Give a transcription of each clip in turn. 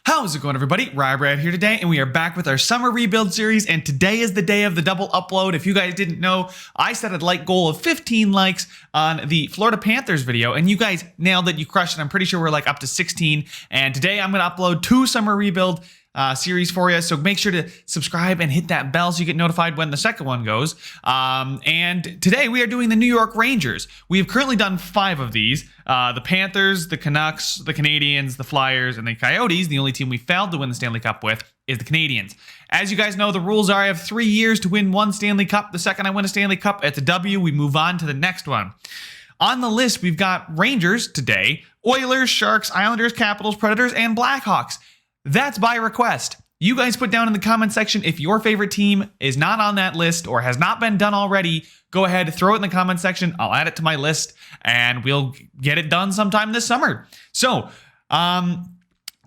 How's it going, everybody? Rybrad here today, and we are back with our summer rebuild series, and today is the day of the double upload. If you guys didn't know, I set a like goal of 15 likes on the Florida Panthers video, and you guys nailed it. You crushed it. I'm pretty sure we're like up to 16, and today I'm going to upload 2 summer rebuild series for you, so make sure to subscribe and hit that bell so you get notified when the second one goes. And today we are doing the New York Rangers. We have currently done 5 of these. The Panthers, the Canucks, the Canadiens, the Flyers, and the Coyotes. The only team we failed to win the Stanley Cup with is the Canadiens. As you guys know, the rules are I have 3 years to win 1 Stanley Cup. The second I win a Stanley Cup, it's a W. We move on to the next one. On the list, we've got Rangers today, Oilers, Sharks, Islanders, Capitals, Predators, and Blackhawks. That's by request. You guys put down in the comment section if your favorite team is not on that list or has not been done already. Go ahead, throw it in the comment section. I'll add it to my list, and we'll get it done sometime this summer. So,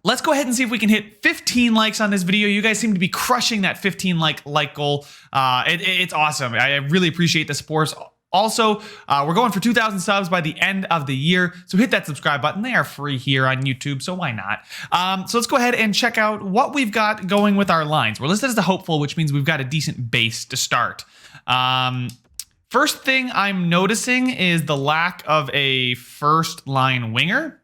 let's go ahead and see if we can hit 15 likes on this video. You guys seem to be crushing that 15 like goal. It's awesome. I really appreciate the support. Also, we're going for 2,000 subs by the end of the year, so hit that subscribe button. They are free here on YouTube, so why not? So let's go ahead and check out what we've got going with our lines. We're listed as the hopeful, which means we've got a decent base to start. First thing I'm noticing is the lack of a first line winger.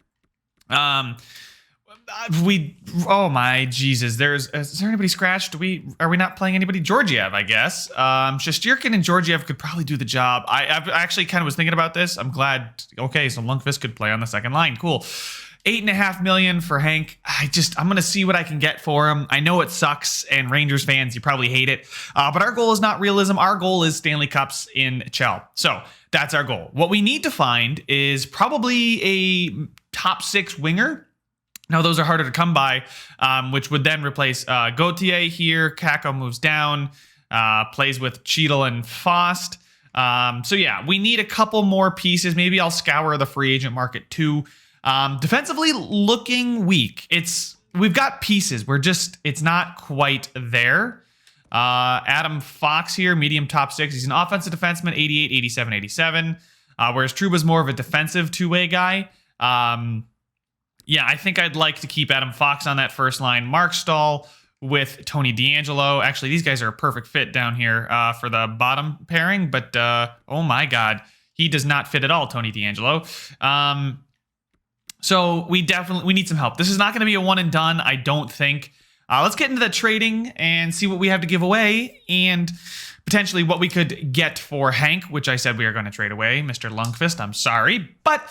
Oh my Jesus, is there anybody scratched? Are we not playing anybody? Georgiev, I guess. Shesterkin and Georgiev could probably do the job. I actually kind of was thinking about this. I'm glad. Okay, so Lundqvist could play on the second line. Cool. $8.5 million for Hank. I'm going to see what I can get for him. I know it sucks, and Rangers fans, you probably hate it. But our goal is not realism. Our goal is Stanley Cups in Chell. So that's our goal. What we need to find is probably a top 6 winger. Now, those are harder to come by, which would then replace Gauthier here. Kakko moves down, plays with Cheadle and Fost. So, yeah, we need a couple more pieces. Maybe I'll scour the free agent market, too. Defensively, looking weak. We've got pieces. It's not quite there. Adam Fox here, medium top 6. He's an offensive defenseman, 88, 87, 87. Whereas Trouba's more of a defensive two-way guy. Yeah, I think I'd like to keep Adam Fox on that first line. Mark Stahl with Tony DeAngelo. Actually, these guys are a perfect fit down here for the bottom pairing. But, oh my God, he does not fit at all, Tony DeAngelo. So we need some help. This is not going to be a one and done, I don't think. Let's get into the trading and see what we have to give away and potentially what we could get for Hank, which I said we are going to trade away. Mr. Lundqvist, I'm sorry, but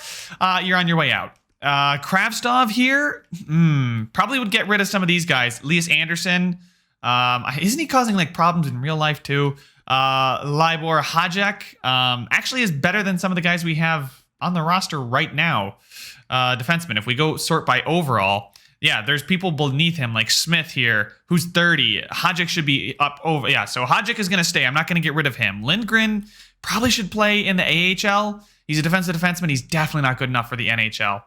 you're on your way out. Kravtsov here, probably would get rid of some of these guys. Elias Anderson, isn't he causing like problems in real life too? Libor Hajek, actually is better than some of the guys we have on the roster right now. Defenseman, if we go sort by overall, yeah, there's people beneath him like Smith here, who's 30. Hajek should be up over. Yeah, so Hajek is going to stay. I'm not going to get rid of him. Lindgren probably should play in the AHL. He's a defensive defenseman. He's definitely not good enough for the NHL.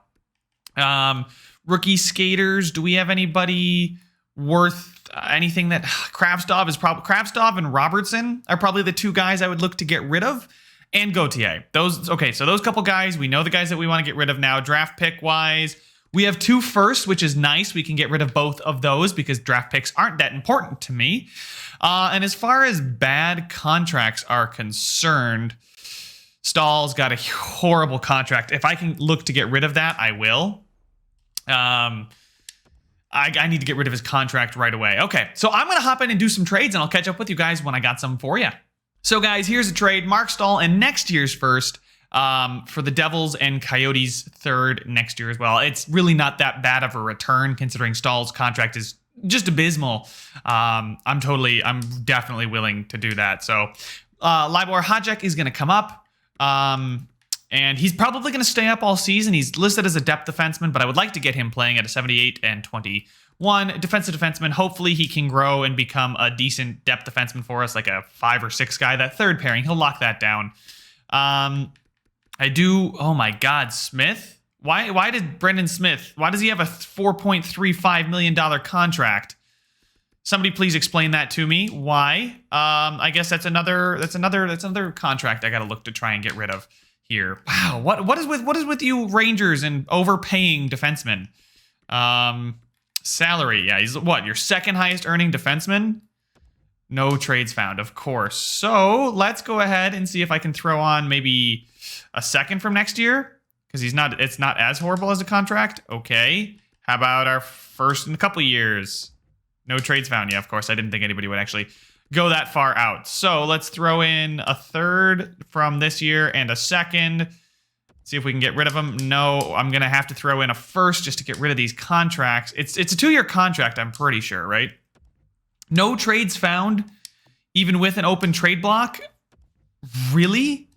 Rookie skaters. Do we have anybody worth anything? That Kravtsov and Robertson are probably the 2 guys I would look to get rid of, and Gauthier. So those couple guys, we know the guys that we want to get rid of now. Draft pick wise, we have 2 firsts, which is nice. We can get rid of both of those because draft picks aren't that important to me. And as far as bad contracts are concerned, Stahl's got a horrible contract. If I can look to get rid of that, I will. I need to get rid of his contract right away. Okay, so I'm going to hop in and do some trades, and I'll catch up with you guys when I got some for you. So, guys, here's a trade. Mark Stahl and next year's first for the Devils and Coyotes third next year as well. It's really not that bad of a return considering Stahl's contract is just abysmal. I'm definitely willing to do that. So, Libor Hajek is going to come up. And he's probably going to stay up all season. He's listed as a depth defenseman, but I would like to get him playing at a 78 and 21 defensive defenseman. Hopefully he can grow and become a decent depth defenseman for us, like a 5 or 6 guy. That third pairing, he'll lock that down. Oh my God, Smith? Why did Brendan Smith, why does he have a $4.35 million contract? Somebody please explain that to me. Why? I guess that's another contract I got to look to try and get rid of here. Wow, what is with you Rangers and overpaying defensemen? Salary. Yeah, he's what? Your second highest earning defenseman? No trades found, of course. So let's go ahead and see if I can throw on maybe a second from next year. Because it's not as horrible as a contract. Okay. How about our first in a couple years? No trades found. Yeah, of course. I didn't think anybody would actually go that far out. So let's throw in a third from this year and a second. See if we can get rid of them. No, I'm going to have to throw in a first just to get rid of these contracts. It's a 2-year contract, I'm pretty sure, right? No trades found, even with an open trade block? Really?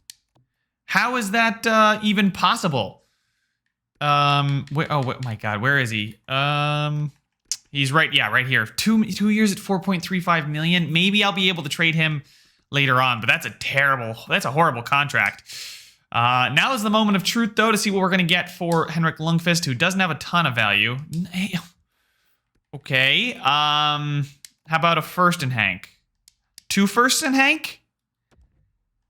How is that even possible? Oh my God, where is he? He's right here. Two years at 4.35 million. Maybe I'll be able to trade him later on, but that's a horrible contract. Now is the moment of truth, though, to see what we're going to get for Henrik Lundqvist, who doesn't have a ton of value. Okay. How about a first in Hank? 2 firsts in Hank?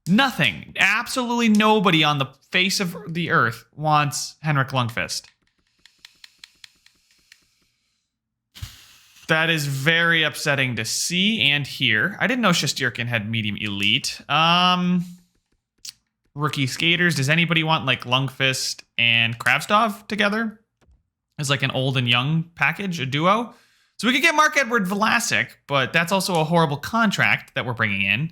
Nothing. Absolutely nobody on the face of the earth wants Henrik Lundqvist. That is very upsetting to see and hear. I didn't know Shesterkin had medium elite. Rookie skaters. Does anybody want like Lundqvist and Kravstov together as like an old and young package, a duo? So we could get Mark-Edward Vlasic, but that's also a horrible contract that we're bringing in.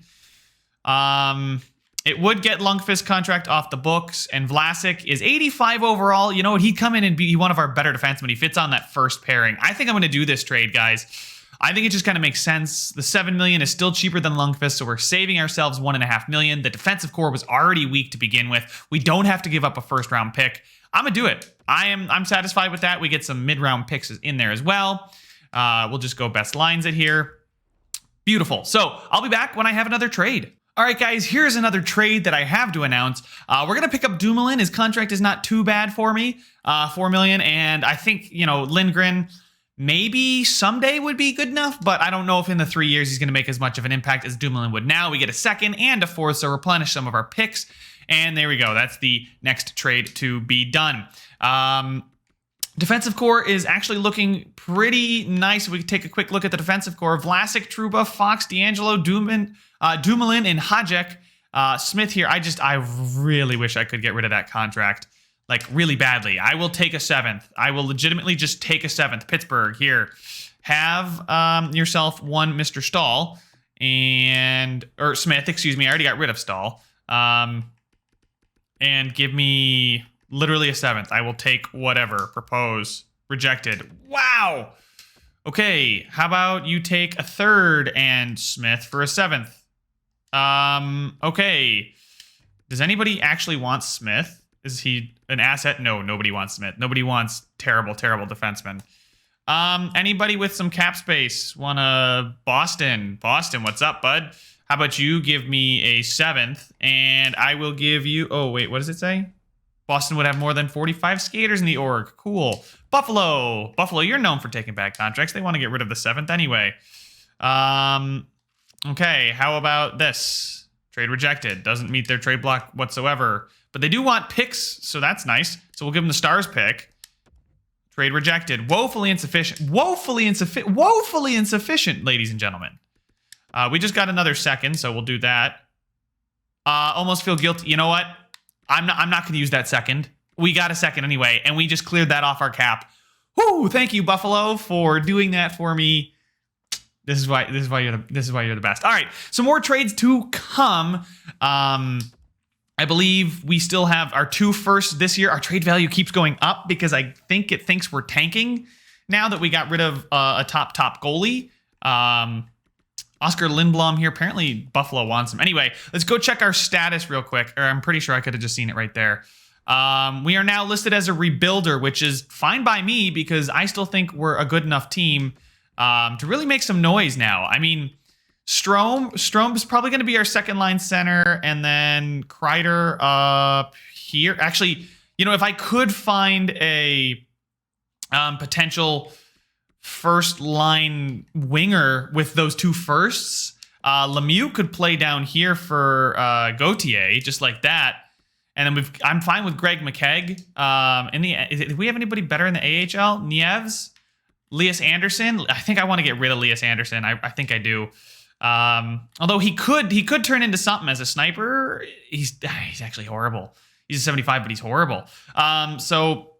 It would get Lundqvist contract off the books, and Vlasic is 85 overall. You know what? He'd come in and be one of our better defensemen. He fits on that first pairing. I think I'm going to do this trade, guys. I think it just kind of makes sense. The $7 million is still cheaper than Lundqvist, so we're saving ourselves $1.5 million. The defensive core was already weak to begin with. We don't have to give up a first-round pick. I'm going to do it. I'm satisfied with that. We get some mid-round picks in there as well. We'll just go best lines it here. Beautiful. So I'll be back when I have another trade. All right, guys, here's another trade that I have to announce. We're going to pick up Dumoulin. His contract is not too bad for me, $4 million. And I think, Lindgren maybe someday would be good enough, but I don't know if in the 3 years he's going to make as much of an impact as Dumoulin would now. We get a second and a fourth, so replenish some of our picks. And there we go. That's the next trade to be done. Defensive core is actually looking pretty nice. We can take a quick look at the defensive core. Vlasic, Trouba, Fox, D'Angelo, Dumoulin, and Hajek. Smith here. I really wish I could get rid of that contract. Like, really badly. I will take a 7th. I will legitimately just take a 7th. Pittsburgh, here. Have yourself one Mr. Stahl. Or Smith, excuse me. I already got rid of Stahl. And give me literally a 7th. I will take whatever. Propose. Rejected. Wow. Okay. How about you take a 3rd and Smith for a 7th? Okay. Does anybody actually want Smith? Is he an asset? No, nobody wants Smith. Nobody wants terrible, terrible defensemen. Anybody with some cap space? Want a Boston? Boston, what's up, bud? How about you give me a 7th, and I will give you... Oh, wait, what does it say? Boston would have more than 45 skaters in the org. Cool. Buffalo. Buffalo, you're known for taking bad contracts. They want to get rid of the 7th anyway. Okay, how about this? Trade rejected. Doesn't meet their trade block whatsoever. But they do want picks, so that's nice. So we'll give them the Stars pick. Trade rejected. Woefully insufficient. Woefully insufficient, ladies and gentlemen. We just got another second, so we'll do that. Almost feel guilty. You know what? I'm not going to use that second. We got a second anyway, and we just cleared that off our cap. Whoo! Thank you, Buffalo, for doing that for me. This is why you're the best. All right, some more trades to come. I believe we still have our 2 firsts this year. Our trade value keeps going up because I think it thinks we're tanking now that we got rid of a top goalie. Oscar Lindblom here. Apparently Buffalo wants him. Anyway, let's go check our status real quick. Or I'm pretty sure I could have just seen it right there. We are now listed as a rebuilder, which is fine by me because I still think we're a good enough team to really make some noise now. I mean, Strome is probably going to be our second line center, and then Kreider up here. Actually, if I could find a potential first line winger with those 2 firsts, Lemieux could play down here for Gauthier, just like that. And then I'm fine with Greg McKegg. Do we have anybody better in the AHL? Nieves? Elias Anderson. I think I want to get rid of Elias Anderson. I think I do. Although he could turn into something as a sniper. He's actually horrible. He's a 75, but he's horrible. So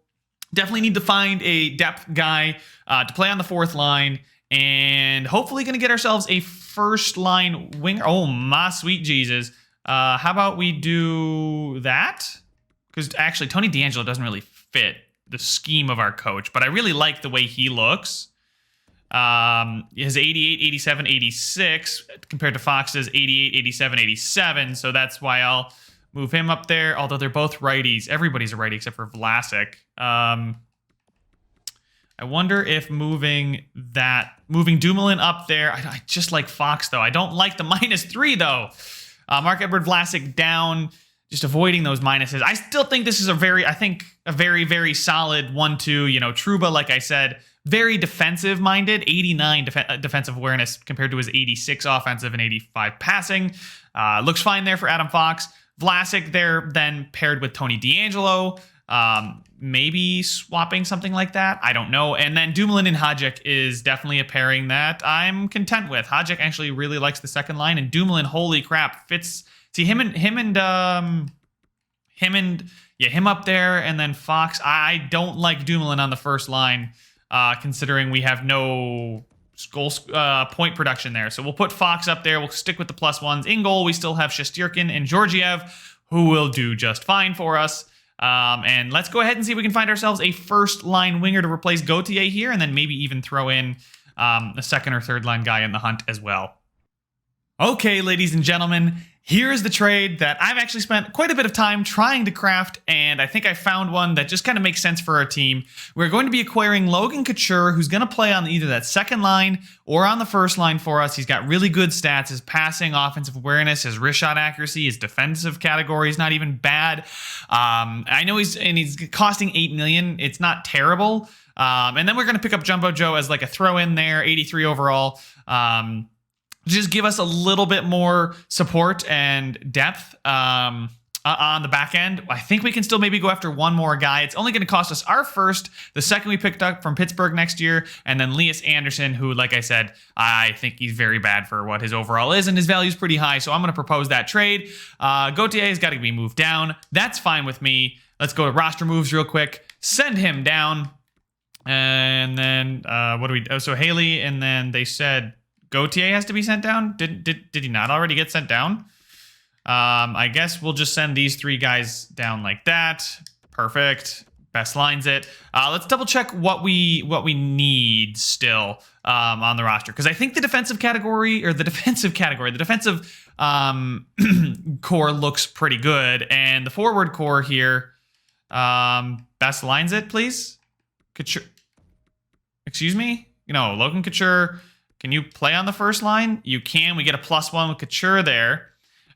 definitely need to find a depth guy to play on the fourth line, and hopefully going to get ourselves a first line winger. Oh my sweet Jesus! How about we do that? Because actually, Tony DeAngelo doesn't really fit the scheme of our coach, but I really like the way he looks. His 88, 87, 86 compared to Fox's 88, 87, 87. So that's why I'll move him up there. Although they're both righties. Everybody's a righty except for Vlasic. I wonder if moving Dumoulin up there. I just like Fox though. I don't like the -3 though. Marc-Edouard Vlasic down. Just avoiding those minuses. I still think this is a very, very solid 1-2. You know, Trouba, like I said, very defensive-minded. 89 defensive awareness compared to his 86 offensive and 85 passing. Looks fine there for Adam Fox. Vlasic there then paired with Tony DeAngelo. Maybe swapping something like that. I don't know. And then Dumoulin and Hadjic is definitely a pairing that I'm content with. Hadjic actually really likes the second line, and Dumoulin, holy crap, fits. See him up there, and then Fox. I don't like Dumoulin on the first line, considering we have no point production there. So we'll put Fox up there. We'll stick with the +1s. In goal, we still have Shesterkin and Georgiev, who will do just fine for us. And let's go ahead and see if we can find ourselves a first line winger to replace Gauthier here, and then maybe even throw in a second or third line guy in the hunt as well. Okay, ladies and gentlemen, here's the trade that I've actually spent quite a bit of time trying to craft, and I think I found one that just kind of makes sense for our team. We're going to be acquiring Logan Couture, who's going to play on either that second line or on the first line for us. He's got really good stats. His passing, offensive awareness, his wrist shot accuracy, his defensive category is not even bad. I know he's costing $8 million. It's not terrible. And then we're going to pick up Jumbo Joe as like a throw in there, 83 overall. Just give us a little bit more support and depth on the back end. I think we can still maybe go after one more guy. It's only going to cost us our first, the second we picked up from Pittsburgh next year, and then Elias Anderson, who, like I said, I think he's very bad for what his overall is, and his value is pretty high, so I'm going to propose that trade. Gauthier has got to be moved down. That's fine with me. Let's go to roster moves real quick. Send him down. And then what do we... Oh, so Haley, and then they said... Gauthier has to be sent down? Did he not already get sent down? I guess we'll just send these three guys down like that. Perfect. Best lines it. Let's double check what we need still on the roster, because I think the defensive core looks pretty good, and the forward core here. Best lines it, please. Couture. Excuse me. Logan Couture. Can you play on the first line? You can. We get a +1 with Couture there.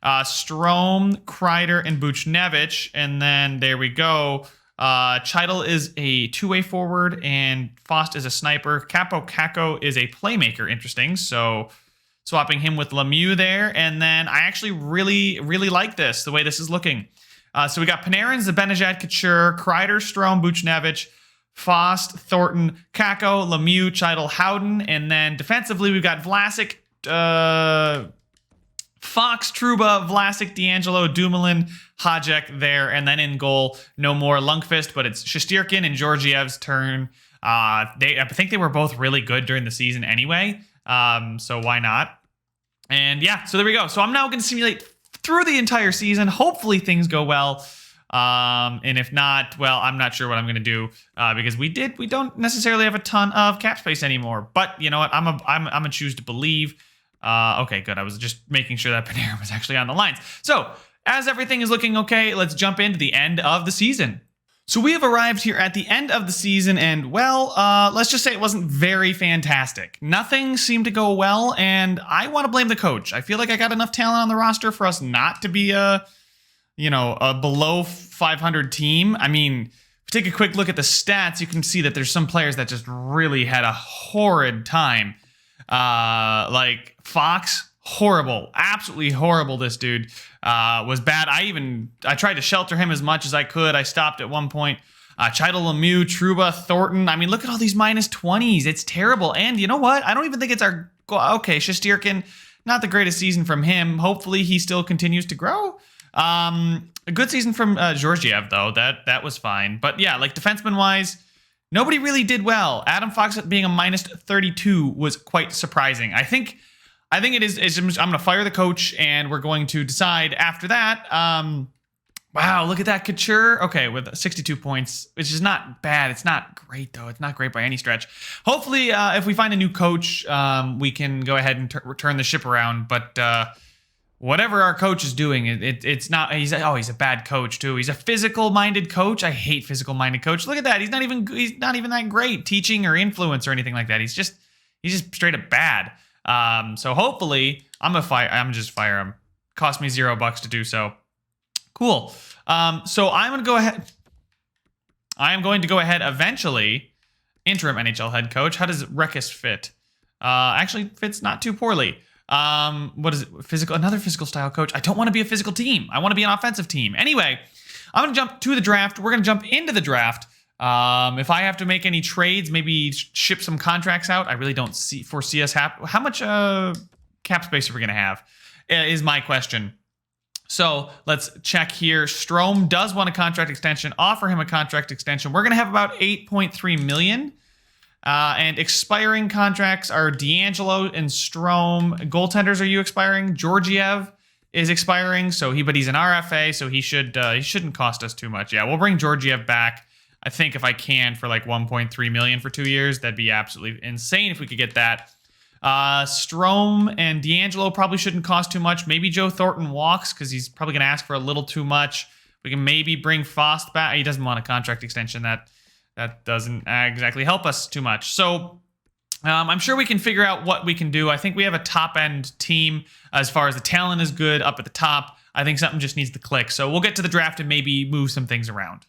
Strome, Kreider, and Buchnevich. And then there we go. Chidel is a two-way forward, and Fost is a sniper. Capo Caco is a playmaker. Interesting. So swapping him with Lemieux there. And then I actually really, really like this, the way this is looking. So we got Panarin, Benejad, Couture, Kreider, Strome, Buchnevich, Fost, Thornton, Kako, Lemieux, Chidel, Howden, and then defensively we've got Vlasic, Fox, Trouba, Vlasic, DeAngelo, Dumoulin, Hadjic there, and then in goal, no more Lundqvist, but it's Shesterkin and Georgiev's turn. I think they were both really good during the season anyway, so why not? And yeah, so there we go. So I'm now going to simulate through the entire season. Hopefully things go well. And if not, well, I'm not sure what I'm going to do, because we don't necessarily have a ton of cap space anymore, but you know what? I'm a choose to believe. Okay, good. I was just making sure that Panarin was actually on the lines. So as everything is looking okay, let's jump into the end of the season. So we have arrived here at the end of the season, and well, let's just say it wasn't very fantastic. Nothing seemed to go well, and I want to blame the coach. I feel like I got enough talent on the roster for us not to be a below 500 team. I mean, if you take a quick look at the stats, you can see that there's some players that just really had a horrid time. Like Fox, horrible, absolutely horrible. This dude was bad. I tried to shelter him as much as I could. I stopped at one point. Chidel Lemieux, Trouba, Thornton. I mean, look at all these minus 20s. It's terrible. And you know what? I don't even think it's our... Okay, Shesterkin, not the greatest season from him. Hopefully he still continues to grow. A good season from Georgiev, though. That was fine. But yeah, like defenseman-wise, nobody really did well. Adam Fox being a minus 32 was quite surprising. I think it is. I'm going to fire the coach, and we're going to decide after that. Wow, look at that Couture. Okay, with 62 points, which is not bad. It's not great, though. It's not great by any stretch. Hopefully, if we find a new coach, we can go ahead and turn the ship around. But whatever our coach is doing, it's not. He's a bad coach too. He's a physical-minded coach. I hate physical-minded coach. Look at that. He's not even that great teaching or influence or anything like that. He's just straight up bad. So hopefully, I'm just fire him. Cost me $0 to do so. Cool. So I'm going to go ahead eventually. Interim NHL head coach. How does Rekus fit? Actually fits not too poorly. What is it? Another physical style coach. I don't want to be a physical team. I want to be an offensive team. Anyway, I'm going to jump to the draft. We're going to jump into the draft. If I have to make any trades, maybe ship some contracts out. I really don't foresee us how much cap space are we going to have is my question. So let's check here. Strome does want a contract extension. Offer him a contract extension. We're going to have about $8.3 million. And expiring contracts are D'Angelo and Strome. Goaltenders, are you expiring? Georgiev is expiring, but he's an RFA, so he shouldn't cost us too much. Yeah, we'll bring Georgiev back. I think if I can for like $1.3 million for 2 years, that'd be absolutely insane if we could get that. Strome and D'Angelo probably shouldn't cost too much. Maybe Joe Thornton walks because he's probably going to ask for a little too much. We can maybe bring Fost back. He doesn't want a contract extension. That doesn't exactly help us too much. So I'm sure we can figure out what we can do. I think we have a top-end team as far as the talent is good up at the top. I think something just needs to click. So we'll get to the draft and maybe move some things around.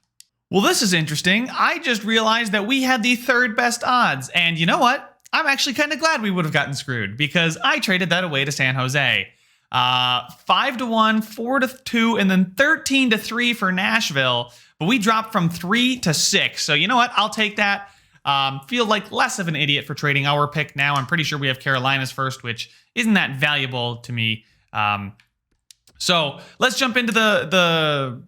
Well, this is interesting. I just realized that we had the third best odds. And you know what? I'm actually kind of glad we would have gotten screwed because I traded that away to San Jose. 5-1, 4-2, and then 13-3 for Nashville. But we dropped from 3 to 6. So you know what? I'll take that. Feel like less of an idiot for trading our pick now. I'm pretty sure we have Carolina's first, which isn't that valuable to me. So let's jump into the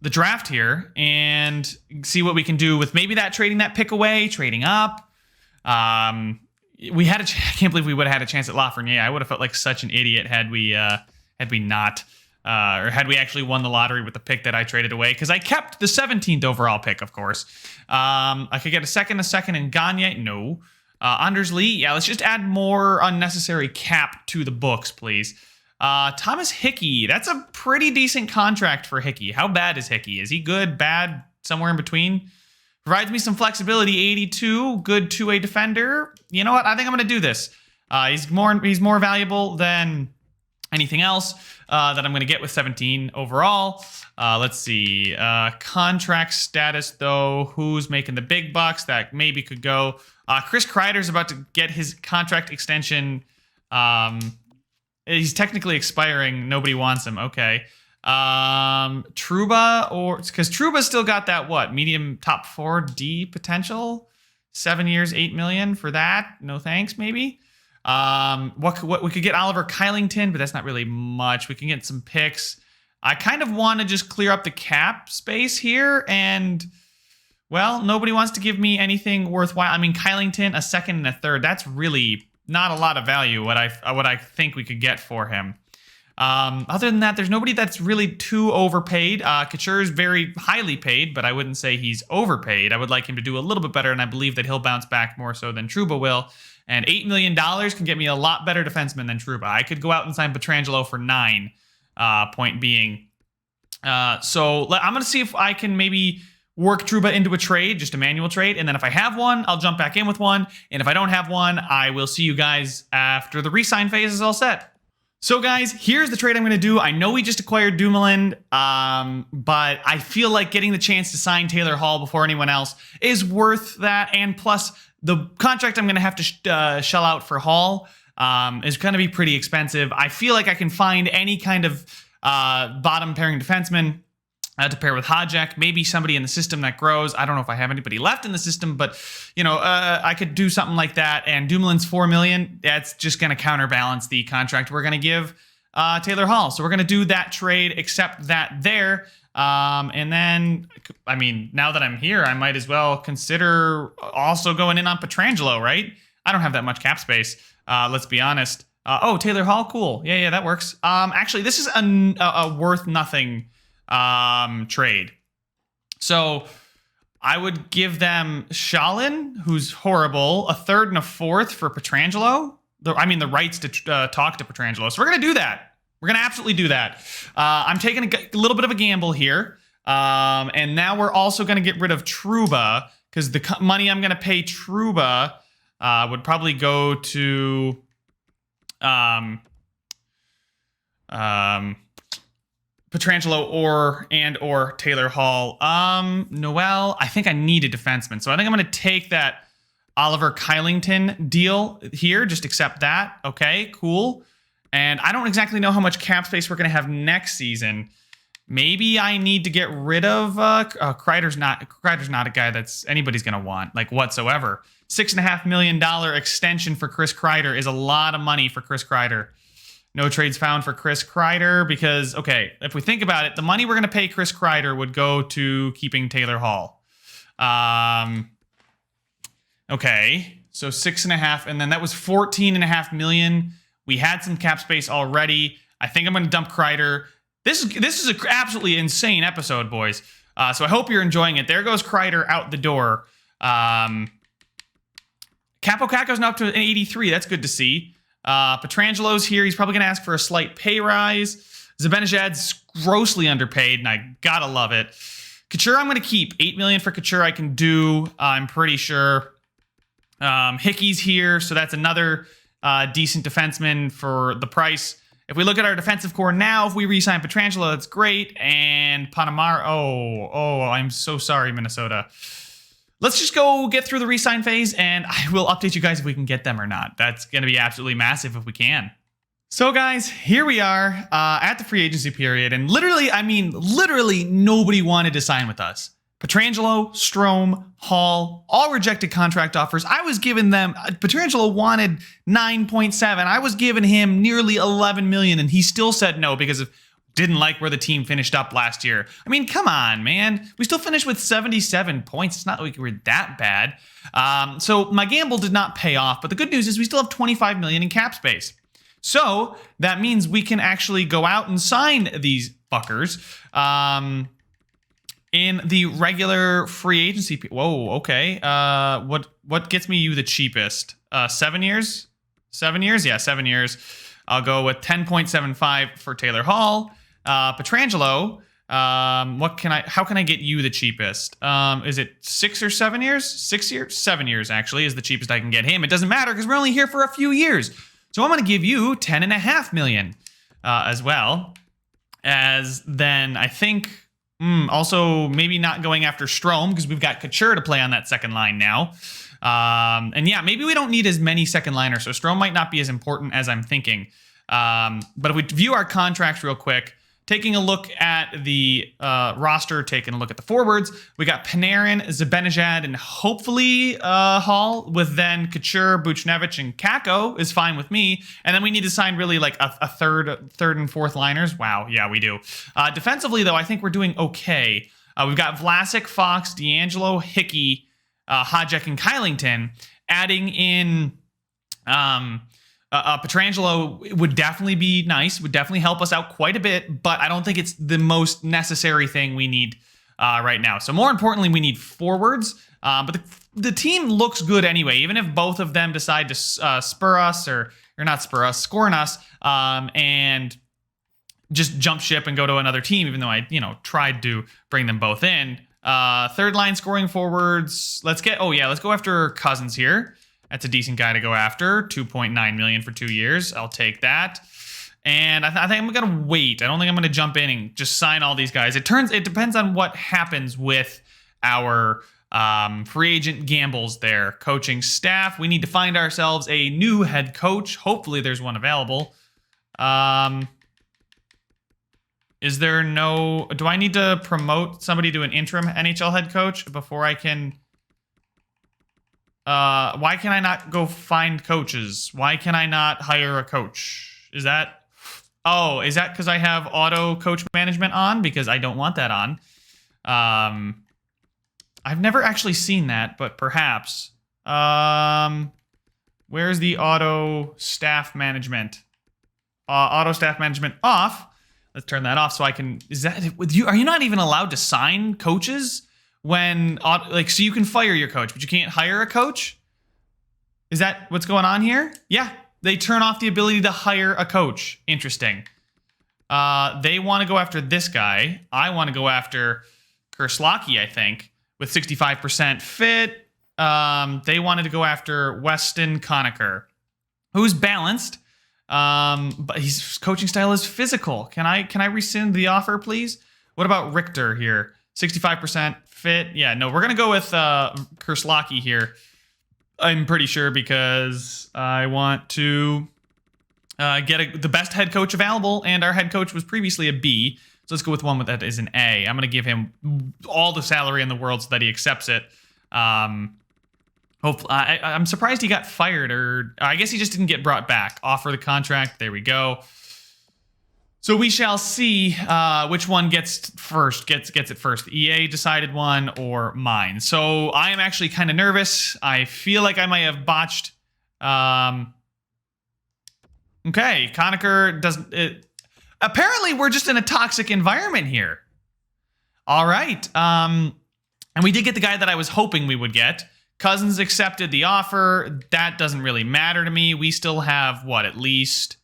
draft here and see what we can do with maybe that trading that pick away, trading up. I can't believe we would have had a chance at Lafreniere. I would have felt like such an idiot had we not, or had we actually won the lottery with the pick that I traded away, because I kept the 17th overall pick, of course. I could get a second, and Gagne. No. Anders Lee. Yeah, let's just add more unnecessary cap to the books, please. Thomas Hickey. That's a pretty decent contract for Hickey. How bad is Hickey? Is he good, bad, somewhere in between? Provides me some flexibility. 82, good two-way defender. You know what? I think I'm going to do this. He's more valuable than anything else that I'm going to get with 17 overall. Let's see. Contract status, though. Who's making the big bucks? That maybe could go. Chris Kreider's about to get his contract extension. He's technically expiring. Nobody wants him. Okay. Trouba, because Trouba's still got that medium top 4D potential. 7 years, $8 million for that. No thanks, maybe. What we could get Oliver Kylington, but that's not really much. We can get some picks. I kind of want to just clear up the cap space here, and well, nobody wants to give me anything worthwhile. I mean, Kylington, a second and a third. That's really not a lot of value. What I think we could get for him. Other than that, there's nobody that's really too overpaid. Couture is very highly paid, but I wouldn't say he's overpaid. I would like him to do a little bit better, and I believe that he'll bounce back more so than Trouba will. And $8 million can get me a lot better defenseman than Trouba. I could go out and sign Pietrangelo for 9, point being. So I'm going to see if I can maybe work Trouba into a trade, just a manual trade. And then if I have one, I'll jump back in with one. And if I don't have one, I will see you guys after the re-sign phase is all set. So guys, here's the trade I'm going to do. I know we just acquired Dumoulin, but I feel like getting the chance to sign Taylor Hall before anyone else is worth that. And plus, the contract I'm going to have to shell out for Hall is going to be pretty expensive. I feel like I can find any kind of bottom pairing defenseman to pair with Hajek, maybe somebody in the system that grows. I don't know if I have anybody left in the system, but I could do something like that. And Dumoulin's $4 million. That's just going to counterbalance the contract we're going to give Taylor Hall. So we're going to do that trade, accept that there. And then, I mean, now that I'm here, I might as well consider also going in on Pietrangelo, right? I don't have that much cap space. Let's be honest. Taylor Hall, cool. Yeah, that works. Actually, this is a worth nothing trade. So I would give them Shalin, who's horrible, a third and a fourth for Pietrangelo. The rights to talk to Pietrangelo. So we're going to do that. We're going to absolutely do that. I'm taking a little bit of a gamble here. And now we're also going to get rid of Trouba, because the money I'm going to pay Trouba would probably go to Pietrangelo or Taylor Hall. Noel, I think I need a defenseman. So I think I'm going to take that Oliver Kylington deal here. Just accept that. Okay, cool. And I don't exactly know how much cap space we're going to have next season. Maybe I need to get rid of Kreider's not a guy that's anybody's going to want, like, whatsoever. $6.5 million extension for Chris Kreider is a lot of money for Chris Kreider. No trades found for Chris Kreider because, okay, if we think about it, the money we're going to pay Chris Kreider would go to keeping Taylor Hall. Okay, so 6.5, and then that was $14.5 million. We had some cap space already. I think I'm going to dump Kreider. This is an absolutely insane episode, boys. So I hope you're enjoying it. There goes Kreider out the door. Capo Caco's now up to an 83. That's good to see. Pietrangelo's here. He's probably going to ask for a slight pay rise. Zibanejad's grossly underpaid, and I gotta love it. Couture, I'm going to keep. $8 million for Couture I can do, I'm pretty sure. Hickey's here, so that's another decent defenseman for the price. If we look at our defensive core now, if we re-sign Pietrangelo, that's great. And Panamar, I'm so sorry, Minnesota. Let's just go get through the re-sign phase, and I will update you guys if we can get them or not. That's going to be absolutely massive if we can. So, guys, here we are at the free agency period, and literally nobody wanted to sign with us. Pietrangelo, Strome, Hall, all rejected contract offers. I was giving them, Pietrangelo wanted 9.7. I was giving him nearly 11 million, and he still said no because of didn't like where the team finished up last year. I mean, come on, man. We still finished with 77 points. It's not like we were that bad. So my gamble did not pay off, but the good news is we still have 25 million in cap space. So that means we can actually go out and sign these fuckers in the regular free agency. Whoa, okay. What gets me you the cheapest? 7 years? 7 years? Yeah, 7 years. I'll go with 10.75 for Taylor Hall. Pietrangelo, how can I get you the cheapest? Is it 6 or 7 years? 6 years? 7 years, actually, is the cheapest I can get him. It doesn't matter because we're only here for a few years. So I'm going to give you 10.5 million as well. As then I think also maybe not going after Strome because we've got Couture to play on that second line now. And yeah, maybe we don't need as many second liners, so Strome might not be as important as I'm thinking. But if we view our contracts real quick, taking a look at the roster, taking a look at the forwards, we got Panarin, Zibanejad, and hopefully Hall, with then Couture, Buchnevich, and Kako is fine with me. And then we need to sign really like a third and fourth liners. Wow, yeah, we do. Defensively, though, I think we're doing okay. We've got Vlasic, Fox, D'Angelo, Hickey, Hajek, and Kylington. Adding in Pietrangelo would definitely be nice, would definitely help us out quite a bit, but I don't think it's the most necessary thing we need right now. So more importantly, we need forwards, but the team looks good anyway, even if both of them decide to scorn us, and just jump ship and go to another team, even though I, tried to bring them both in. Third line scoring forwards. Let's go after Cousins here. That's a decent guy to go after. 2.9 million for 2 years. I'll take that. And I think I'm going to wait. I don't think I'm going to jump in and just sign all these guys. It depends on what happens with our free agent gambles there. Coaching staff. We need to find ourselves a new head coach. Hopefully there's one available. Is there no... Do I need to promote somebody to an interim NHL head coach before I can... why can I not go find coaches? Why can I not hire a coach? Is that... Oh, is that because I have auto coach management on? Because I don't want that on. I've never actually seen that, but perhaps. Where's the auto staff management? Auto staff management off. Let's turn that off so I can... Is that with you? Are you not even allowed to sign coaches when... Like, so you can fire your coach, but you can't hire a coach? Is that what's going on here? Yeah. They turn off the ability to hire a coach. Interesting. They want to go after this guy. I want to go after Kerslaki, I think, with 65% fit. They wanted to go after Weston Conacher, who's balanced. But his coaching style is physical. Can I rescind the offer, please? What about Richter here? 65% fit. Yeah, no, we're gonna go with Kerslaki here. I'm pretty sure because I want to get the best head coach available, and our head coach was previously a B. So let's go with one that is an A. I'm gonna give him all the salary in the world so that he accepts it. Hopefully, I'm surprised he got fired, or I guess he just didn't get brought back. Offer the contract. There we go. So we shall see which one gets first. Gets it first. The EA decided one or mine. So I am actually kind of nervous. I feel like I might have botched. Okay, Conacher doesn't. Apparently, we're just in a toxic environment here. All right. And we did get the guy that I was hoping we would get. Cousins accepted the offer. That doesn't really matter to me. We still have, what, at least...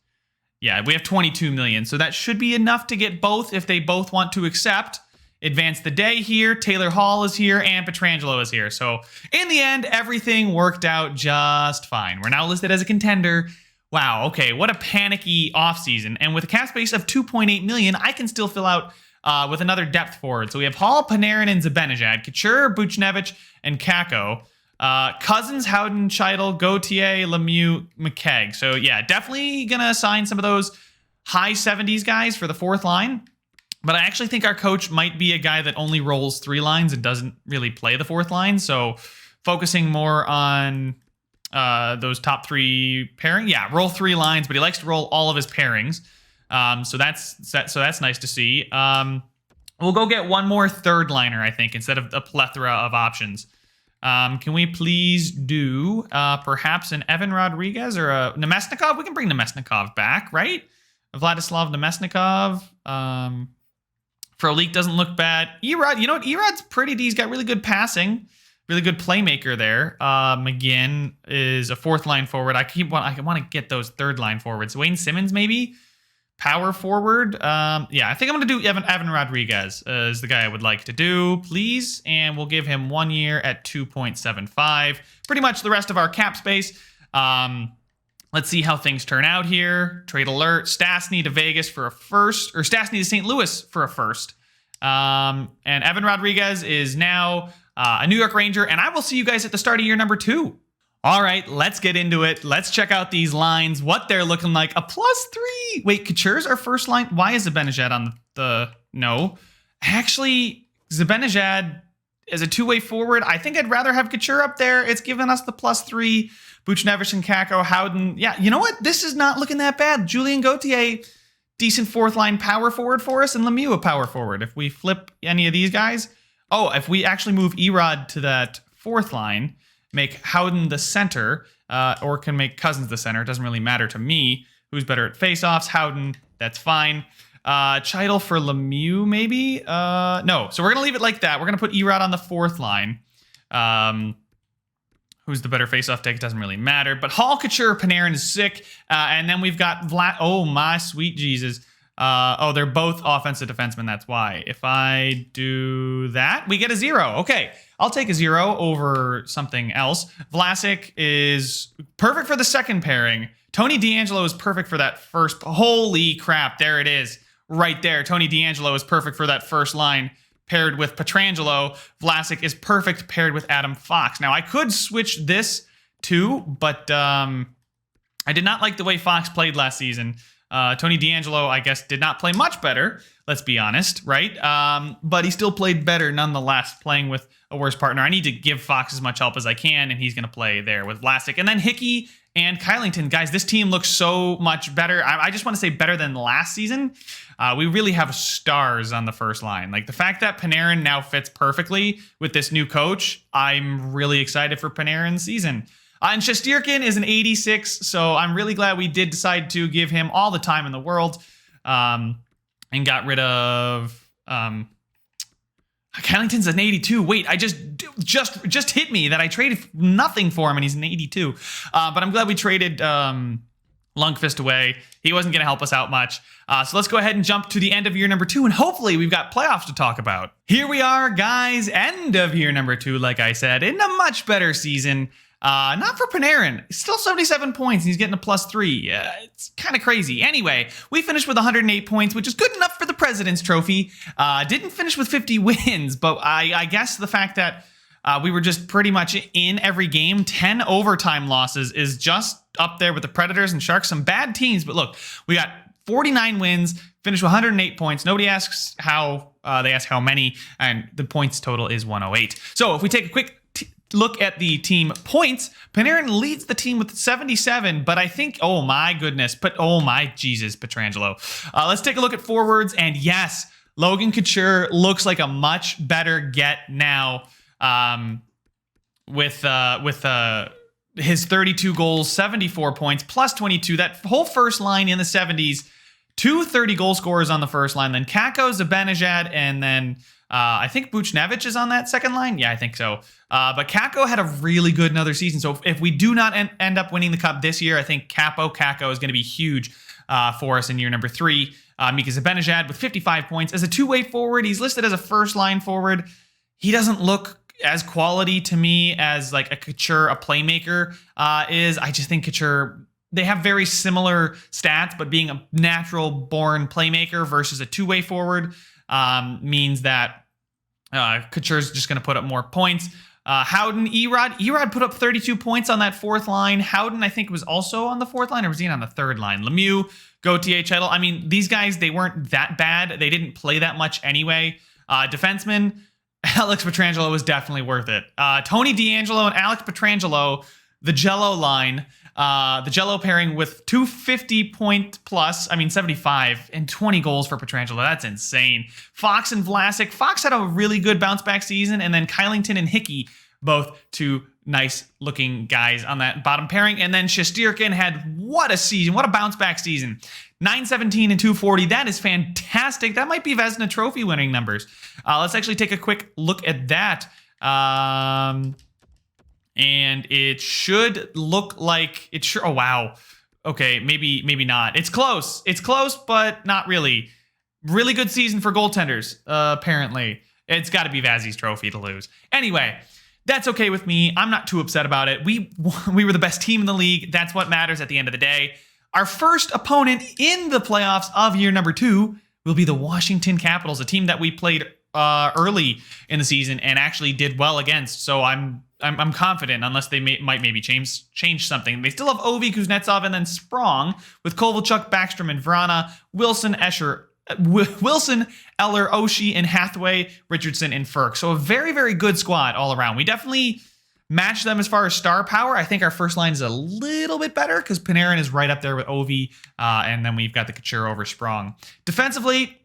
Yeah, we have 22 million. So that should be enough to get both if they both want to accept. Advance the day here. Taylor Hall is here and Pietrangelo is here. So in the end, everything worked out just fine. We're now listed as a contender. Wow, okay, what a panicky offseason. And with a cap space of 2.8 million, I can still fill out with another depth forward. So we have Hall, Panarin, and Zibanejad, Couture, Buchnevich, and Kako. Cousins, Howden, Scheidel, Gauthier, Lemieux, McKegg. So yeah, definitely gonna assign some of those high 70s guys for the fourth line. But I actually think our coach might be a guy that only rolls 3 lines and doesn't really play the fourth line. So focusing more on those top 3 pairing. Yeah, roll 3 lines, but he likes to roll all of his pairings. So that's nice to see. We'll go get one more third liner, I think, instead of a plethora of options. Can we please do perhaps an Evan Rodriguez or a Nemesnikov? We can bring Nemesnikov back, right? Vladislav Nemesnikov. Frolik doesn't look bad. Erod, you know what? Erod's pretty. He's got really good passing, really good playmaker there. McGinn is a fourth line forward. I want to get those third line forwards. Wayne Simmons maybe. Power forward. Yeah, I think I'm going to do Evan Rodriguez is the guy I would like to do, please. And we'll give him 1 year at 2.75. Pretty much the rest of our cap space. Let's see how things turn out here. Trade alert. Stastny to Vegas for a first, or Stastny to St. Louis for a first. And Evan Rodriguez is now a New York Ranger. And I will see you guys at the start of year number 2. All right, let's get into it. Let's check out these lines, what they're looking like. A +3. Wait, Couture's our first line? Why is Zibanejad on the... No. Actually, Zibanejad is a two-way forward. I think I'd rather have Couture up there. It's given us the +3. Buchnevich and Kako, Howden. Yeah, you know what? This is not looking that bad. Julien Gauthier, decent fourth line power forward for us, and Lemieux a power forward. If we flip any of these guys... Oh, if we actually move Erod to that fourth line... make Howden the center, or can make Cousins the center. It doesn't really matter to me. Who's better at faceoffs? Howden, that's fine. Scheidel for Lemieux, maybe? No, so we're going to leave it like that. We're going to put Erod on the fourth line. Who's the better faceoff take? It doesn't really matter. But Hall, Couture, Panarin is sick. And then we've got Vlad. Oh, my sweet Jesus. Oh, they're both offensive defensemen. That's why. If I do that, we get a 0. Okay, I'll take a 0 over something else. Vlasic is perfect for the second pairing. Tony DeAngelo is perfect for that first. Holy crap, there it is. Right there. Tony DeAngelo is perfect for that first line paired with Pietrangelo. Vlasic is perfect paired with Adam Fox. Now, I could switch this too, but I did not like the way Fox played last season. Tony D'Angelo, I guess, did not play much better. Let's be honest, right? But he still played better nonetheless, playing with a worse partner. I need to give Fox as much help as I can, and he's going to play there with Vlasic. And then Hickey and Kylington. Guys, this team looks so much better. I just want to say better than last season. We really have stars on the first line. Like the fact that Panarin now fits perfectly with this new coach, I'm really excited for Panarin's season. And Shesterkin is an 86, so I'm really glad we did decide to give him all the time in the world. And got rid of Kylington's an 82. Wait, I just hit me that I traded nothing for him and he's an 82. But I'm glad we traded Lundqvist away. He wasn't going to help us out much. So let's go ahead and jump to the end of year number 2, and hopefully we've got playoffs to talk about. Here we are, guys, end of year number 2, like I said, in a much better season. Not for Panarin. Still 77 points, and he's getting a +3. It's kind of crazy. Anyway, we finished with 108 points, which is good enough for the President's Trophy. Didn't finish with 50 wins, but I guess the fact that we were just pretty much in every game, 10 overtime losses is just up there with the Predators and Sharks, some bad teams. But look, we got 49 wins, finished with 108 points. Nobody asks how, they ask how many, and the points total is 108. So if we take a quick look at the team points, Panarin leads the team with 77, but I think, oh my goodness, but oh my Jesus, Pietrangelo. Let's take a look at forwards, and yes, Logan Couture looks like a much better get now with his 32 goals, 74 points, +22. That whole first line in the 70s, 2 30 goal scorers on the first line, then Kakko, Zibanejad, and then I think Buchnevich is on that second line. Yeah, I think so. But Kakko had a really good another season. So if we do not end up winning the cup this year, I think Kakko is going to be huge for us in year number 3. Mikasa Benejad with 55 points. As a two-way forward, he's listed as a first-line forward. He doesn't look as quality to me as like a Couture, a playmaker is. I just think Couture, they have very similar stats, but being a natural-born playmaker versus a two-way forward means that Couture's just going to put up more points. Howden, Erod put up 32 points on that fourth line. Howden, I think, was also on the fourth line, or was he on the third line? Lemieux, Gauthier, Cheadle. I mean, these guys, they weren't that bad. They didn't play that much anyway. Defenseman, Alex Pietrangelo was definitely worth it. Tony D'Angelo and Alex Pietrangelo, the Jello line, the Jello pairing with 250 point plus, 75 and 20 goals for Pietrangelo. That's insane. Fox and Vlasic. Fox had a really good bounce back season, and then Kylington and Hickey, both two nice looking guys on that bottom pairing. And then Shesterkin had what a season, what a bounce back season. 917 and 240. That is fantastic. That might be Vezina Trophy winning numbers. Let's actually take a quick look at that. And it should look like it sure. Oh, wow. Okay, maybe not. It's close. It's close, but not really. Really good season for goaltenders, apparently. It's got to be Vazzy's trophy to lose. Anyway, that's okay with me. I'm not too upset about it. We were the best team in the league. That's what matters at the end of the day. Our first opponent in the playoffs of year number 2 will be the Washington Capitals, a team that we played early in the season and actually did well against. So I'm confident, unless they might maybe change something. They still have Ovi, Kuznetsov, and then Sprong with Kovalchuk, Backstrom, and Vrana, Wilson, Eller, Oshie, and Hathaway, Richardson, and Ferk. So a very, very good squad all around. We definitely match them as far as star power. I think our first line is a little bit better because Panarin is right up there with Ovi, and then we've got the Couture over Sprong. Defensively,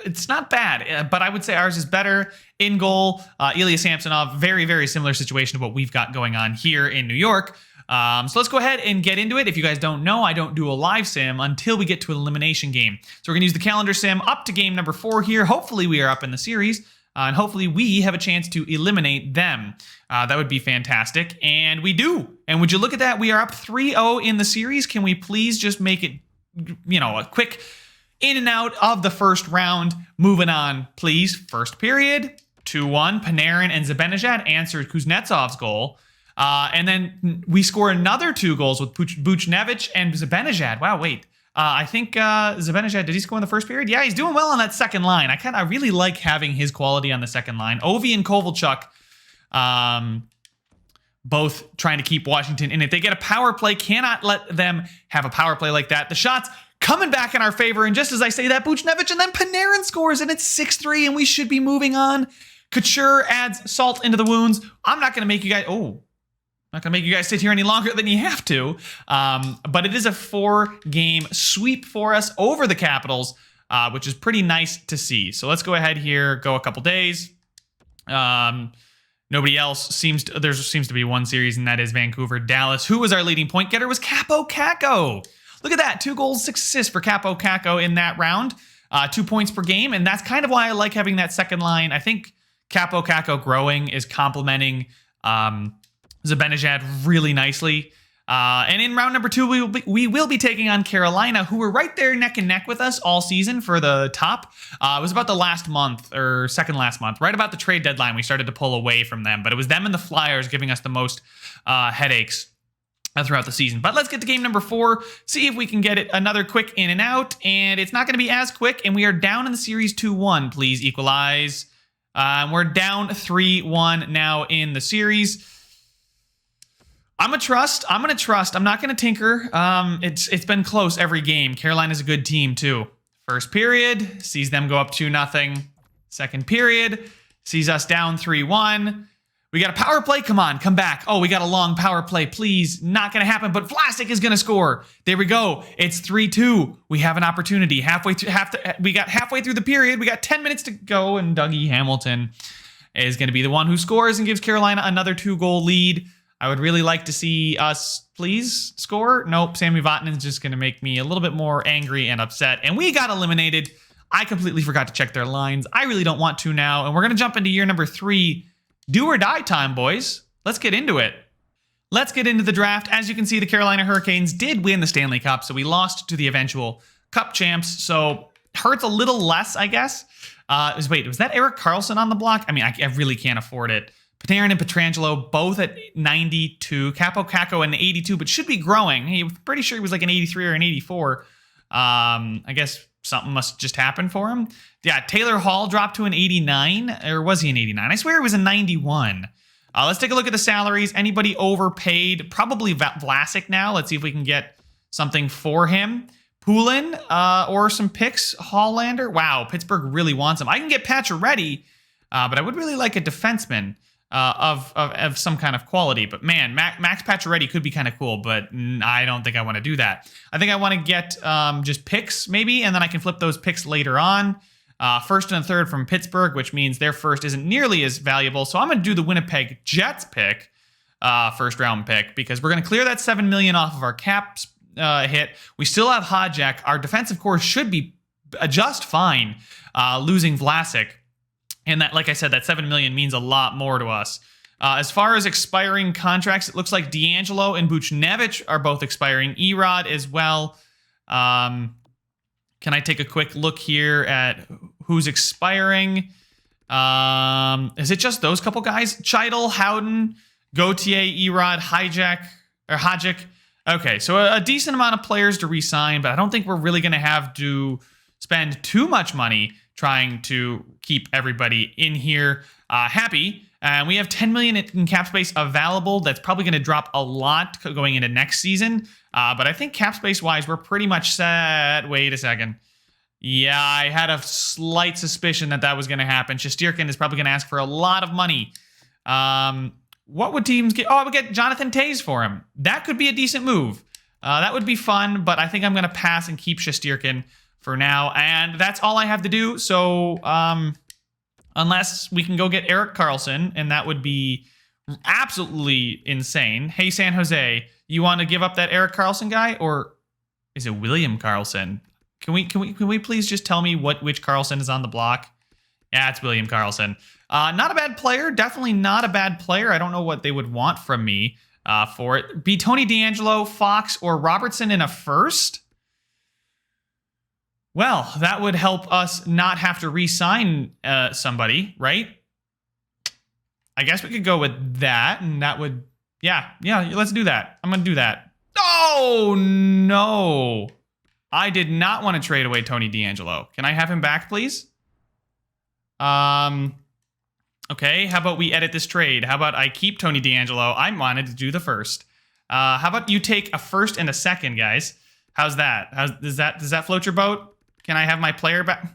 it's not bad, but I would say ours is better. In goal, Ilya Samsonov, very, very similar situation to what we've got going on here in New York. So let's go ahead and get into it. If you guys don't know, I don't do a live sim until we get to an elimination game. So we're going to use the calendar sim up to game number 4 here. Hopefully we are up in the series, and hopefully we have a chance to eliminate them. That would be fantastic, and we do. And would you look at that? We are up 3-0 in the series. Can we please just make it, a quick in and out of the first round? Moving on, please. First period, 2-1. Panarin and Zibanejad answered Kuznetsov's goal. And then we score another 2 goals with Buchnevich and Zibanejad. Wow, wait. I think Zibanejad, did he score in the first period? Yeah, he's doing well on that second line. I really like having his quality on the second line. Ovi and Kovalchuk both trying to keep Washington in it. They get a power play. Cannot let them have a power play like that. The shots coming back in our favor. And just as I say that, Buchnevich and then Panarin scores, and it's 6-3, and we should be moving on. Couture adds salt into the wounds. I'm not going to make you guys... not going to make you guys sit here any longer than you have to. But it is a 4-game sweep for us over the Capitals, which is pretty nice to see. So let's go ahead here, go a couple days. Nobody else seems to... There seems to be one series, and that is Vancouver, Dallas. Who was our leading point getter? Was Capo Caco. Look at that. 2 goals, 6 assists for Capo Caco in that round. 2 points per game, and that's kind of why I like having that second line. I think Capo Caco growing is complementing Benejad really nicely. And in round number 2, we will be taking on Carolina, who were right there neck and neck with us all season for the top. It was about the last month, or second last month, right about the trade deadline, we started to pull away from them. But it was them and the Flyers giving us the most headaches throughout the season. But let's get to game number 4, see if we can get it another quick in and out. And it's not going to be as quick, and we are down in the series 2-1. Please equalize. We're down 3-1 now in the series. I'm going to trust. I'm not going to tinker. It's been close every game. Carolina's a good team too. First period sees them go up 2-0. Second period sees us down 3-1. We got a power play. Come on, come back. Oh, we got a long power play. Please, not going to happen. But Vlasic is going to score. There we go. It's 3-2. We have an opportunity. We got halfway through the period. We got 10 minutes to go, and Dougie Hamilton is going to be the one who scores and gives Carolina another 2-goal lead. I would really like to see us, please, score. Nope, Sammy Vatanen is just going to make me a little bit more angry and upset. And we got eliminated. I completely forgot to check their lines. I really don't want to now. And we're going to jump into year number 3. Do or die time, boys. Let's get into it. Let's get into the draft. As you can see, the Carolina Hurricanes did win the Stanley Cup, so we lost to the eventual Cup champs. So hurts a little less, I guess. Wait, was that Erik Karlsson on the block? I mean, I really can't afford it. Panarin and Pietrangelo both at 92. Capo Caco an 82, but should be growing. I'm pretty sure he was like an 83 or an 84. I guess something must just happen for him. Yeah, Taylor Hall dropped to an 89. Or was he an 89? I swear it was a 91. Let's take a look at the salaries. Anybody overpaid? Probably Vlasic now. Let's see if we can get something for him. Poulin or some picks. Hollander. Wow, Pittsburgh really wants him. I can get Pacioretty, but I would really like a defenseman of some kind of quality. But man, Max Pacioretty could be kind of cool, but I don't think I want to do that. I think I want to get just picks maybe, and then I can flip those picks later on. First and a third from Pittsburgh, which means their first isn't nearly as valuable. So I'm going to do the Winnipeg Jets pick, first round pick, because we're going to clear that $7 million off of our cap hit. We still have Hodjak. Our defensive core should be just fine, losing Vlasic. And that, like I said, that $7 million means a lot more to us. As far as expiring contracts, it looks like D'Angelo and Buchnevich are both expiring. Erod as well. Can I take a quick look here at who's expiring? Is it just those couple guys? Cheidel, Howden, Gauthier, Erod, Hodjak. Okay, so a decent amount of players to re-sign, but I don't think we're really going to have to spend too much money trying to keep everybody in here happy. And we have $10 million in cap space available. That's probably going to drop a lot going into next season. But I think cap space wise, we're pretty much set. Wait a second. Yeah, I had a slight suspicion that was going to happen. Shesterkin is probably going to ask for a lot of money. What would teams get? Oh, I would get Jonathan Toews for him. That could be a decent move. That would be fun, but I think I'm going to pass and keep Shesterkin for now. And that's all I have to do. So unless we can go get Erik Karlsson, and that would be absolutely insane. Hey, San Jose, you want to give up that Erik Karlsson guy, or is it William Karlsson? Can we please just tell me which Karlsson is on the block? Yeah, it's William Karlsson. Not a bad player. Definitely not a bad player. I don't know what they would want from me for it. Be Tony DeAngelo, Fox, or Robertson in a first? Well, that would help us not have to re-sign somebody, right? I guess we could go with that, and that would... Yeah, let's do that. I'm going to do that. Oh, no. I did not want to trade away Tony DeAngelo. Can I have him back, please? Okay, how about we edit this trade? How about I keep Tony D'Angelo? I wanted to do the first. How about you take a first and a second, guys? How's that? Does that float your boat? Can I have my player back?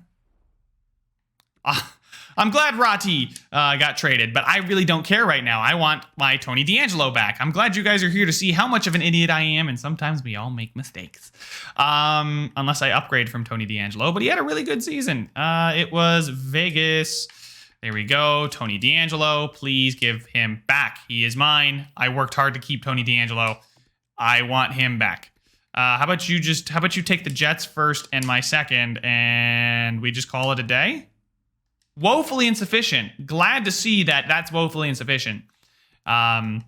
I'm glad Rati got traded, but I really don't care right now. I want my Tony D'Angelo back. I'm glad you guys are here to see how much of an idiot I am, and sometimes we all make mistakes. Unless I upgrade from Tony D'Angelo, but he had a really good season. It was Vegas. There we go. Tony D'Angelo, please give him back. He is mine. I worked hard to keep Tony D'Angelo. I want him back. How about you take the Jets first and my second, and we just call it a day? Woefully insufficient. Glad to see that that's woefully insufficient. Well,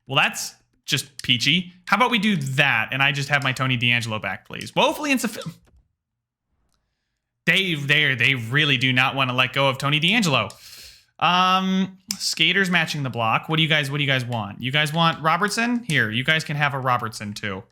that's just peachy. How about we do that, and I just have my Tony D'Angelo back, please? Woefully insufficient. They really do not want to let go of Tony D'Angelo. Skaters matching the block. What do you guys want? You guys want Robertson? Here, you guys can have a Robertson too.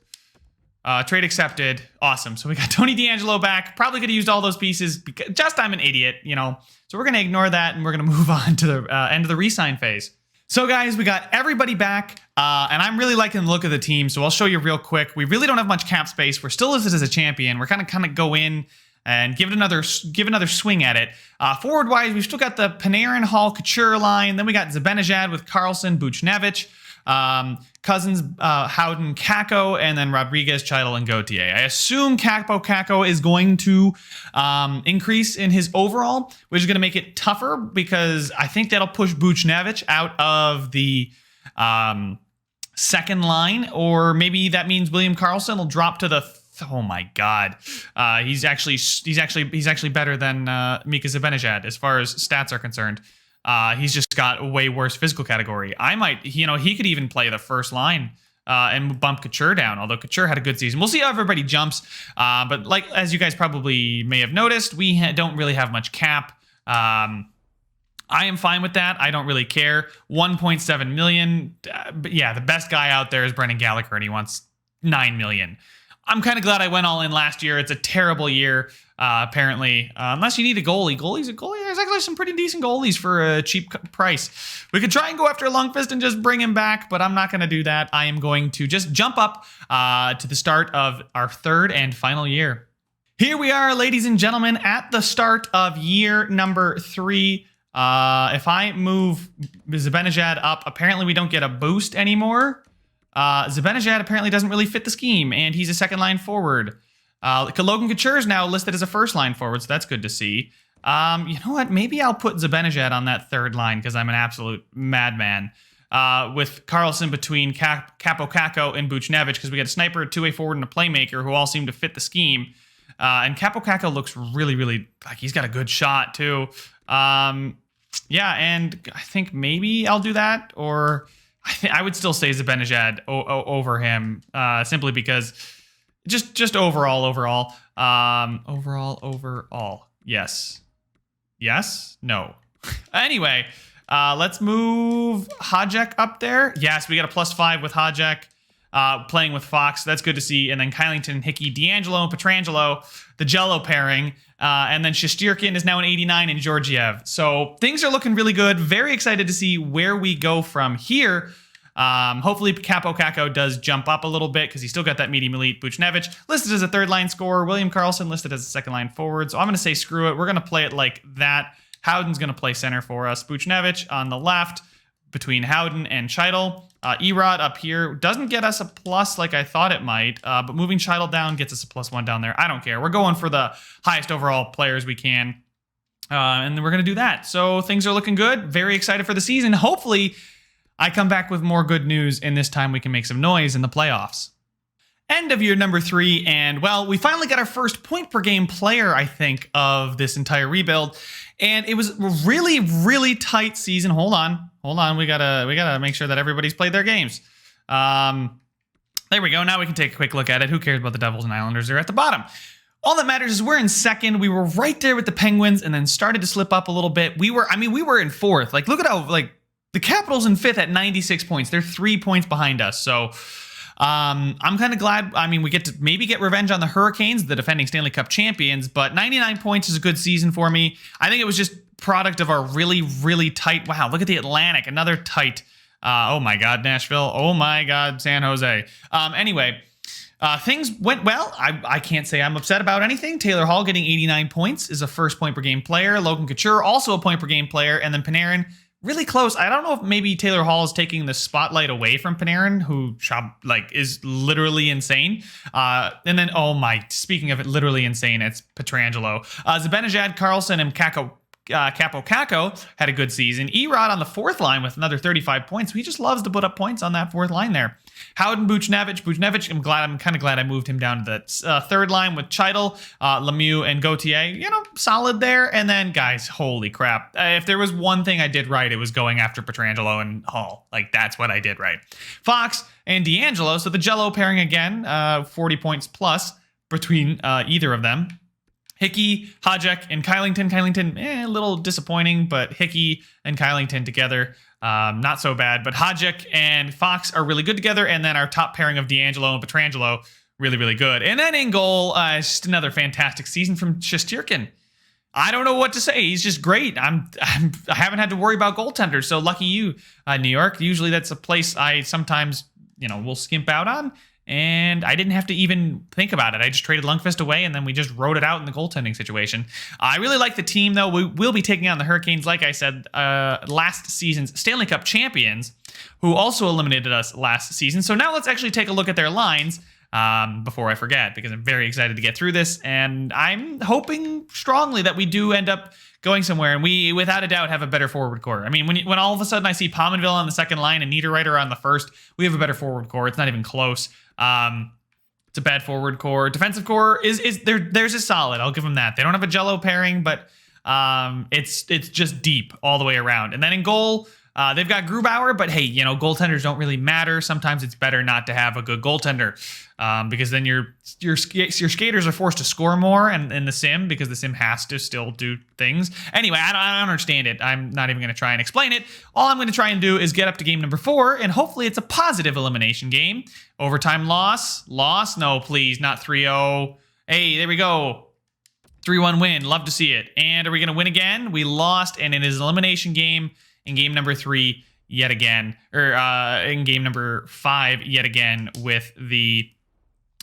Trade accepted. Awesome. So we got Tony D'Angelo back. Probably could have used all those pieces. Just I'm an idiot, you know. So we're going to ignore that, and we're going to move on to the end of the re-sign phase. So guys, we got everybody back, and I'm really liking the look of the team, so I'll show you real quick. We really don't have much cap space. We're still listed as a champion. We're kind of go in and give another swing at it. Forward-wise, we've still got the Panarin, Hall, Couture line. Then we got Benejad with Carlson, Buchnevich, Cousins, Howden, Kako, and then Rodriguez, Chidel, and Gauthier. I assume Kako is going to increase in his overall, which is going to make it tougher because I think that'll push Buchnevich out of the second line, or maybe that means William Karlsson will drop to the oh my God, he's actually better than Mikasa Benejad as far as stats are concerned. He's just got a way worse physical category. He could even play the first line and bump Couture down, although Couture had a good season. We'll see how everybody jumps. But as you guys probably may have noticed, we don't really have much cap. I am fine with that. I don't really care. 1.7 million. But yeah, the best guy out there is Brendan Gallagher, and he wants 9 million. I'm kind of glad I went all in last year. It's a terrible year, apparently. Unless you need a goalie. There's actually some pretty decent goalies for a cheap price. We could try and go after Lundqvist and just bring him back, but I'm not going to do that. I am going to just jump up to the start of our third and final year. Here we are, ladies and gentlemen, at the start of year number 3. If I move Zibanejad up, apparently we don't get a boost anymore. Zibanejad apparently doesn't really fit the scheme, and he's a second line forward. Logan Couture is now listed as a first line forward, so that's good to see. You know what? Maybe I'll put Zibanejad on that third line because I'm an absolute madman. With Carlson between Kako and Buchnevich, because we got a sniper, a two-way forward, and a playmaker who all seem to fit the scheme. And Kako looks really, really like he's got a good shot too. Yeah, and I think maybe I'll do that, or I would still say Zibanejad over him, simply because just overall. Yes. No. Anyway, let's move Hajek up there. Yes, we got a +5 with Hajek playing with Fox. That's good to see. And then Kylington, Hickey, D'Angelo, and Pietrangelo, the Jello pairing. And then Shesterkin is now an 89 and Georgiev. So things are looking really good. Very excited to see where we go from here. Hopefully Kako does jump up a little bit because he's still got that medium elite. Buchnevich listed as a third line scorer. William Karlsson listed as a second line forward. So I'm going to say screw it. We're going to play it like that. Howden's going to play center for us. Buchnevich on the left between Howden and Chidel. Erod up here doesn't get us a plus like I thought it might, but moving Chidel down gets us a +1 down there. I don't care. We're going for the highest overall players we can, and we're going to do that. So things are looking good. Very excited for the season. Hopefully I come back with more good news, and this time we can make some noise in the playoffs. End of year number 3, and well, we finally got our first point per game player, I think, of this entire rebuild. And it was a really, really tight season. Hold on. We gotta make sure that everybody's played their games. There we go. Now we can take a quick look at it. Who cares about the Devils and Islanders? They're at the bottom. All that matters is we're in second. We were right there with the Penguins, and then started to slip up a little bit. We were in fourth. Like, look at how the Capitals in fifth at 96 points. They're 3 points behind us. So I'm kind of glad. I mean, we get to maybe get revenge on the Hurricanes, the defending Stanley Cup champions, but 99 points is a good season for me. I think it was just product of our really, really tight. Wow, look at the Atlantic, another tight. Oh my God, Nashville. Oh my God, San Jose. Anyway, things went well. I can't say I'm upset about anything. Taylor Hall getting 89 points is a first point per game player. Logan Couture also a point per game player, and then Panarin really close. I don't know if maybe Taylor Hall is taking the spotlight away from Panarin, who is literally insane. And then, speaking of it, literally insane, it's Pietrangelo. Benejad, Carlson, and Capo Caco had a good season. Erod on the fourth line with another 35 points. He just loves to put up points on that fourth line there. Howden, Buchnevich, I'm kind of glad I moved him down to the third line with Chidel, Lemieux, and Gauthier. Solid there. And then, guys, holy crap. If there was one thing I did right, it was going after Pietrangelo and Hall. That's what I did right. Fox and D'Angelo. So the Jello pairing again, 40 points plus between either of them. Hickey, Hajek, and Kylington. Kylington, a little disappointing, but Hickey and Kylington together, not so bad. But Hajek and Fox are really good together. And then our top pairing of D'Angelo and Pietrangelo, really, really good. And then in goal, just another fantastic season from Shesterkin. I don't know what to say. He's just great. I haven't had to worry about goaltenders. So lucky you, New York. Usually that's a place I sometimes, will skimp out on. And I didn't have to even think about it. I just traded Lundqvist away, and then we just wrote it out in the goaltending situation. I really like the team, though. We will be taking on the Hurricanes, like I said, last season's Stanley Cup champions, who also eliminated us last season. So now let's actually take a look at their lines before I forget, because I'm very excited to get through this. And I'm hoping strongly that we do end up going somewhere, and we, without a doubt, have a better forward core. I mean, when all of a sudden I see Pominville on the second line and Niederreiter on the first, we have a better forward core. It's not even close. It's a bad forward core. Defensive core is theirs is solid. I'll give them that. They don't have a Jello pairing, but it's just deep all the way around. And then in goal, they've got Grubauer, but hey, goaltenders don't really matter. Sometimes it's better not to have a good goaltender, because then your skaters are forced to score more in the sim, because the sim has to still do things. Anyway, I don't understand it. I'm not even going to try and explain it. All I'm going to try and do is get up to game number 4, and hopefully it's a positive elimination game. Overtime loss. No, please, not 3-0. Hey, there we go. 3-1 win. Love to see it. And are we going to win again? We lost, and it is an elimination game in game number 3 yet again, or in game number 5 yet again with the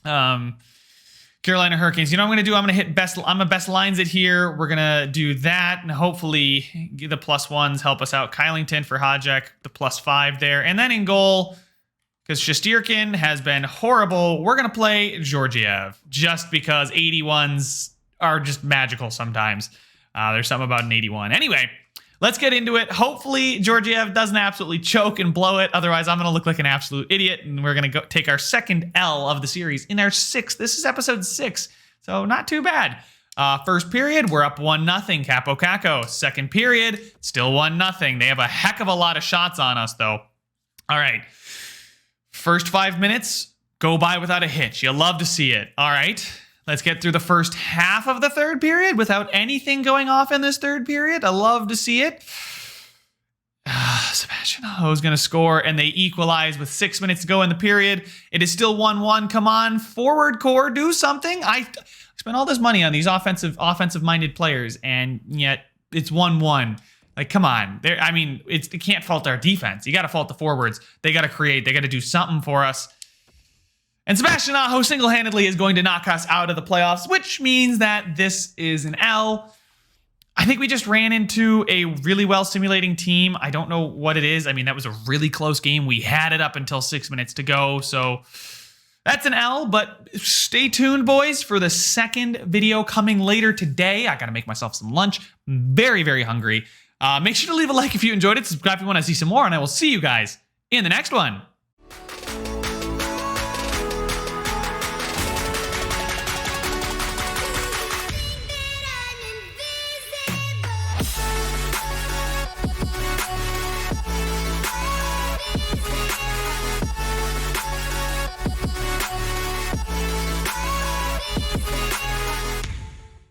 Carolina Hurricanes. I'm going to do? I'm going to hit best. I'm a best lines it here. We're going to do that, and hopefully the +1s help us out. Kylington for Hajek, the +5 there. And then in goal, because Shesterkin has been horrible, we're going to play Georgiev, just because 81s are just magical sometimes. There's something about an 81. Anyway, let's get into it. Hopefully, Georgiev doesn't absolutely choke and blow it. Otherwise, I'm going to look like an absolute idiot, and we're going to go take our second L of the series in our 6th. This is episode 6, so not too bad. First period, we're up 1-0, Capo Caco. Second period, still 1-0. They have a heck of a lot of shots on us, though. All right. First 5 minutes go by without a hitch. You love to see it. All right. Let's get through the first half of the third period without anything going off in this third period. I love to see it. Sebastian Aho is going to score, and they equalize with 6 minutes to go in the period. It is still 1-1. Come on, forward core, do something. I spent all this money on these offensive-minded players, and yet it's 1-1. Come on. You can't fault our defense. You got to fault the forwards. They got to create. They got to do something for us. And Sebastian Aho single-handedly is going to knock us out of the playoffs, which means that this is an L. I think we just ran into a really well-simulating team. I don't know what it is. That was a really close game. We had it up until 6 minutes to go, so that's an L. But stay tuned, boys, for the second video coming later today. I got to make myself some lunch. I'm very, very hungry. Make sure to leave a like if you enjoyed it. Subscribe if you want to see some more, and I will see you guys in the next one.